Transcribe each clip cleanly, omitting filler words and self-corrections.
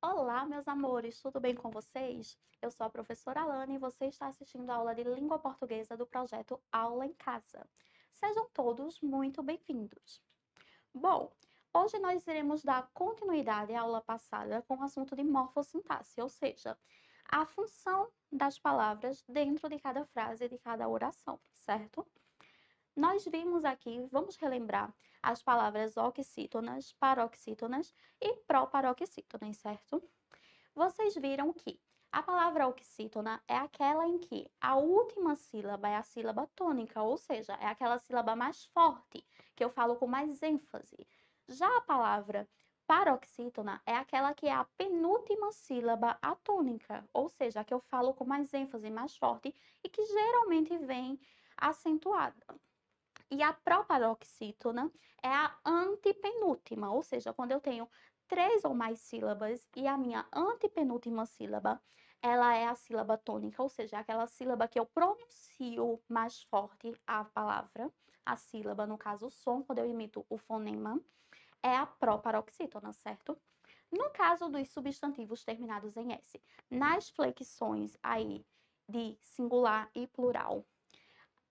Olá, meus amores, tudo bem com vocês? Eu sou a professora Alana e você está assistindo a aula de língua portuguesa do projeto Aula em Casa. Sejam todos muito bem-vindos. Bom, hoje nós iremos dar continuidade à aula passada com o assunto de morfossintaxe, ou seja, a função das palavras dentro de cada frase e de cada oração, certo? Nós vimos aqui, vamos relembrar, as palavras oxítonas, paroxítonas e proparoxítonas, certo? Vocês viram que a palavra oxítona é aquela em que a última sílaba é a sílaba tônica, ou seja, é aquela sílaba mais forte, que eu falo com mais ênfase. Já a palavra paroxítona é aquela que é a penúltima sílaba atônica, ou seja, a que eu falo com mais ênfase, mais forte e que geralmente vem acentuada. E a proparoxítona é a antepenúltima, ou seja, quando eu tenho três ou mais sílabas e a minha antepenúltima sílaba, ela é a sílaba tônica, ou seja, aquela sílaba que eu pronuncio mais forte a palavra, a sílaba, no caso o som, quando eu imito o fonema, é a proparoxítona, certo? No caso dos substantivos terminados em S, nas flexões aí de singular e plural,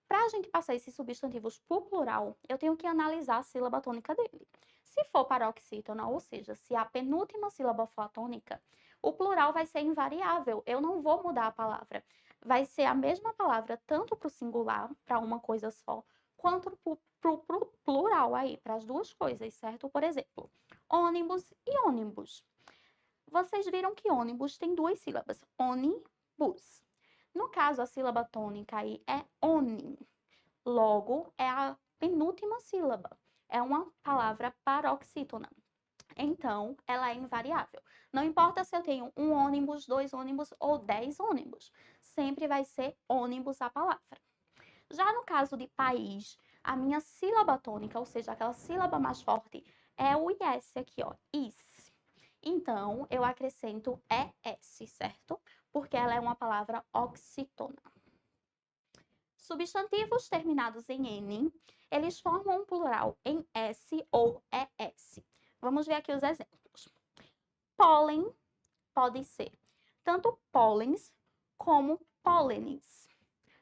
para a gente passar esses substantivos para o plural, eu tenho que analisar a sílaba tônica dele. Se for paroxítona, ou seja, se a penúltima sílaba for a tônica, o plural vai ser invariável, eu não vou mudar a palavra. Vai ser a mesma palavra tanto para o singular, para uma coisa só, quanto para o plural aí, para as duas coisas, certo? Por exemplo, ônibus e ônibus. Vocês viram que ônibus tem duas sílabas, ônibus. No caso, a sílaba tônica aí é oni. Logo, é a penúltima sílaba. É uma palavra paroxítona. Então, ela é invariável. Não importa se eu tenho um ônibus, dois ônibus ou 10 ônibus. Sempre vai ser ônibus a palavra. Já no caso de país, a minha sílaba tônica, ou seja, aquela sílaba mais forte, é o IS aqui, ó. Is. Então, eu acrescento ES, certo? Porque ela é uma palavra oxítona. Substantivos terminados em N, eles formam um plural em S ou ES. Vamos ver aqui os exemplos. Pólen pode ser tanto pólens como pólenes.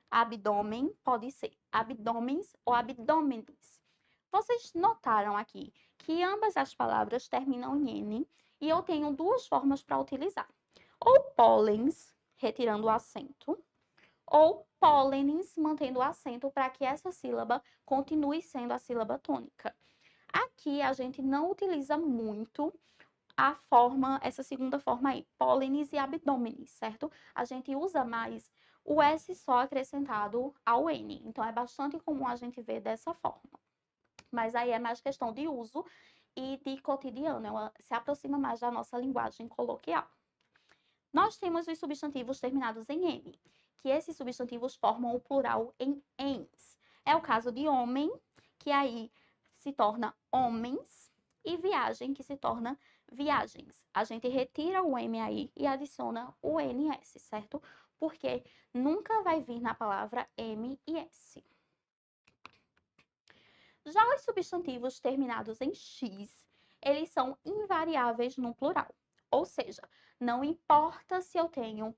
Abdômen pode ser abdômenes ou abdômenes. Vocês notaram aqui que ambas as palavras terminam em N e eu tenho duas formas para utilizar. Ou pólens, retirando o acento, ou pólenes, mantendo o acento para que essa sílaba continue sendo a sílaba tônica. Aqui a gente não utiliza muito a forma, essa segunda forma aí, pólenes e abdômenes, certo? A gente usa mais o S só acrescentado ao N. Então é bastante comum a gente ver dessa forma. Mas aí é mais questão de uso e de cotidiano, ela se aproxima mais da nossa linguagem coloquial. Nós temos os substantivos terminados em N, que esses substantivos formam o plural em ens. É o caso de homem, que aí se torna homens, e viagem, que se torna viagens. A gente retira o M aí e adiciona o NS, certo? Porque nunca vai vir na palavra M e S. Já os substantivos terminados em X, eles são invariáveis no plural. Ou seja, não importa se eu tenho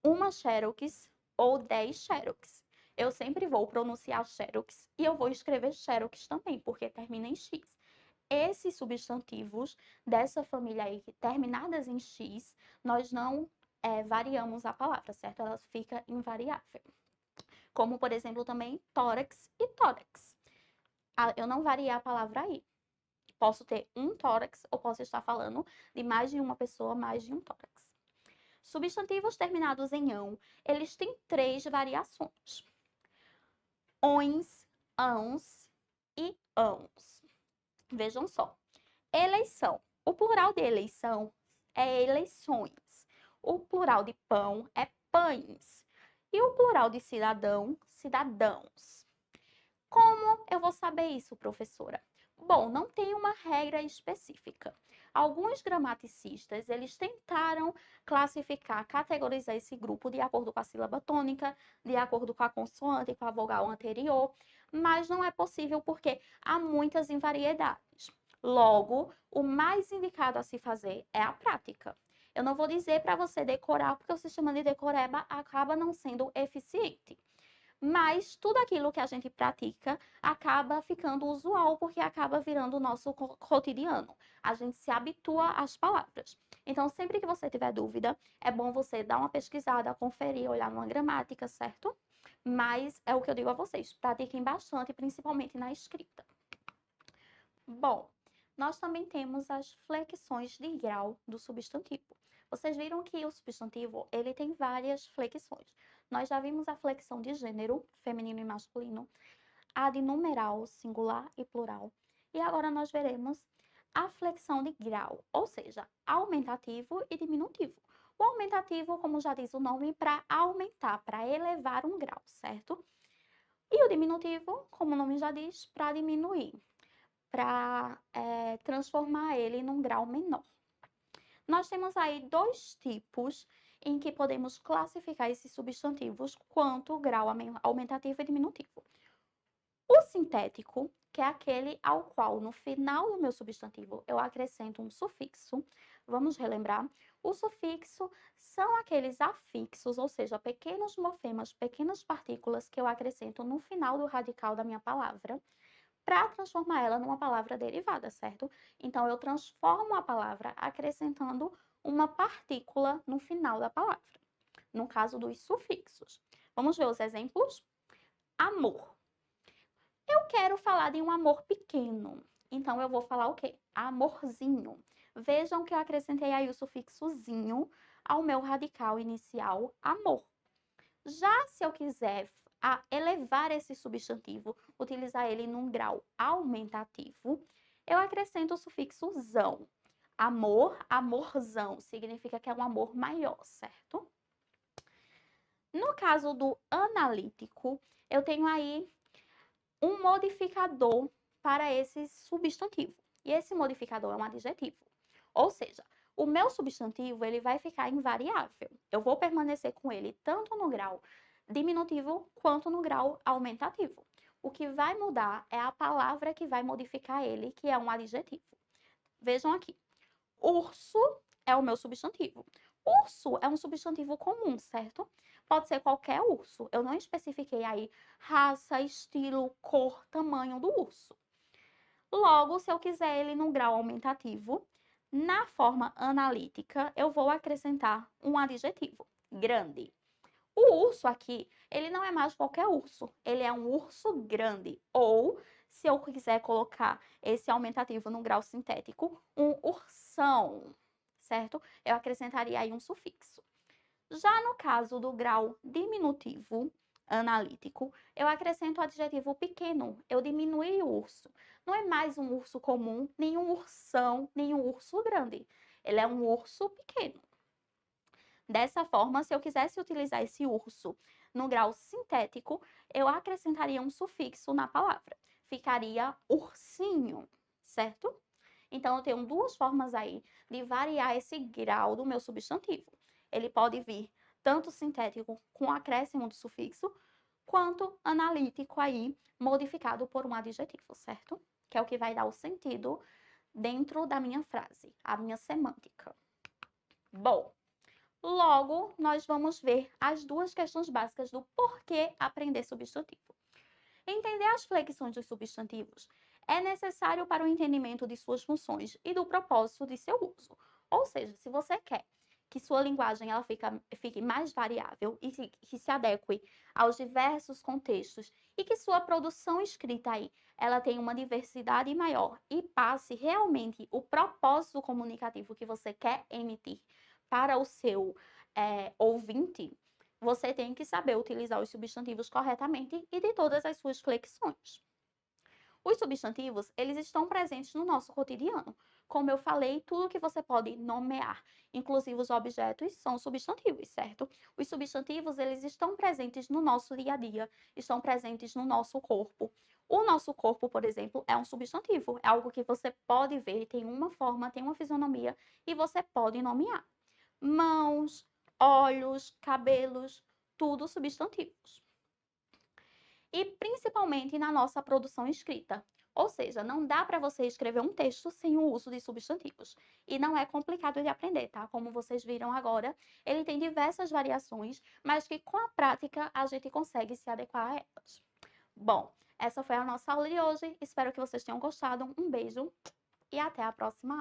uma xerox ou 10 xerox. Eu sempre vou pronunciar xerox e eu vou escrever xerox também, porque termina em X. Esses substantivos dessa família aí, terminadas em X, nós não variamos a palavra, certo? Ela fica invariável. Como, por exemplo, também tórax e tórax. Eu não variei a palavra aí. Posso ter um tórax ou posso estar falando de mais de uma pessoa, mais de um tórax. Substantivos terminados em ão, eles têm três variações. Ons, ãos e ãos. Vejam só. Eleição. O plural de eleição é eleições. O plural de pão é pães. E o plural de cidadão, cidadãos. Como eu vou saber isso, professora? Bom, não tem uma regra específica. Alguns gramaticistas, eles tentaram classificar, categorizar esse grupo de acordo com a sílaba tônica, de acordo com a consoante, com a vogal anterior, mas não é possível porque há muitas invariedades. Logo, o mais indicado a se fazer é a prática. Eu não vou dizer para você decorar, porque o sistema de decoreba acaba não sendo eficiente. Mas tudo aquilo que a gente pratica acaba ficando usual, porque acaba virando o nosso cotidiano. A gente se habitua às palavras. Então, sempre que você tiver dúvida, é bom você dar uma pesquisada, conferir, olhar numa gramática, certo? Mas é o que eu digo a vocês, pratiquem bastante, principalmente na escrita. Bom, nós também temos as flexões de grau do substantivo. Vocês viram que o substantivo, ele tem várias flexões. Nós já vimos a flexão de gênero, feminino e masculino, a de numeral, singular e plural. E agora nós veremos a flexão de grau, ou seja, aumentativo e diminutivo. O aumentativo, como já diz o nome, para aumentar, para elevar um grau, certo? E o diminutivo, como o nome já diz, para diminuir, para transformar ele num grau menor. Nós temos aí dois tipos em que podemos classificar esses substantivos quanto grau aumentativo e diminutivo. O sintético, que é aquele ao qual no final do meu substantivo eu acrescento um sufixo. Vamos relembrar? O sufixo são aqueles afixos, ou seja, pequenos morfemas, pequenas partículas que eu acrescento no final do radical da minha palavra, para transformar ela numa palavra derivada, certo? Então, eu transformo a palavra acrescentando uma partícula no final da palavra, no caso dos sufixos. Vamos ver os exemplos? Amor. Eu quero falar de um amor pequeno, então eu vou falar o quê? Amorzinho. Vejam que eu acrescentei aí o sufixozinho ao meu radical inicial, amor. Já se eu quiser elevar esse substantivo, utilizar ele num grau aumentativo, eu acrescento o sufixo zão. Amor, amorzão, significa que é um amor maior, certo? No caso do analítico, eu tenho aí um modificador para esse substantivo. E esse modificador é um adjetivo. Ou seja, o meu substantivo ele vai ficar invariável. Eu vou permanecer com ele tanto no grau diminutivo quanto no grau aumentativo. O que vai mudar é a palavra que vai modificar ele, que é um adjetivo. Vejam aqui. Urso é o meu substantivo. Urso é um substantivo comum, certo? Pode ser qualquer urso. Eu não especifiquei aí raça, estilo, cor, tamanho do urso. Logo, se eu quiser ele no grau aumentativo, na forma analítica, eu vou acrescentar um adjetivo, grande. O urso aqui, ele não é mais qualquer urso, ele é um urso grande. Ou, se eu quiser colocar esse aumentativo no grau sintético, um ursão, certo? Eu acrescentaria aí um sufixo. Já no caso do grau diminutivo, analítico, eu acrescento o adjetivo pequeno, eu diminui o urso. Não é mais um urso comum, nem um ursão, nem um urso grande. Ele é um urso pequeno. Dessa forma, se eu quisesse utilizar esse urso no grau sintético, eu acrescentaria um sufixo na palavra. Ficaria ursinho, certo? Então, eu tenho duas formas aí de variar esse grau do meu substantivo. Ele pode vir tanto sintético com acréscimo do sufixo, quanto analítico aí, modificado por um adjetivo, certo? Que é o que vai dar o sentido dentro da minha frase, a minha semântica. Bom, logo nós vamos ver as duas questões básicas do porquê aprender substantivo. Entender as flexões dos substantivos é necessário para o entendimento de suas funções e do propósito de seu uso. Ou seja, se você quer que sua linguagem ela fique mais variável e que se adeque aos diversos contextos e que sua produção escrita aí ela tenha uma diversidade maior e passe realmente o propósito comunicativo que você quer emitir para o seu ouvinte, você tem que saber utilizar os substantivos corretamente e de todas as suas flexões. Os substantivos, eles estão presentes no nosso cotidiano. Como eu falei, tudo que você pode nomear, inclusive os objetos, são substantivos, certo? Os substantivos, eles estão presentes no nosso dia a dia, estão presentes no nosso corpo. O nosso corpo, por exemplo, é um substantivo, é algo que você pode ver, tem uma forma, tem uma fisionomia e você pode nomear. Mãos, olhos, cabelos, tudo substantivos. E principalmente na nossa produção escrita. Ou seja, não dá para você escrever um texto sem o uso de substantivos. E não é complicado de aprender, tá? Como vocês viram agora, ele tem diversas variações, mas que com a prática a gente consegue se adequar a elas. Bom, essa foi a nossa aula de hoje. Espero que vocês tenham gostado. Um beijo e até a próxima aula.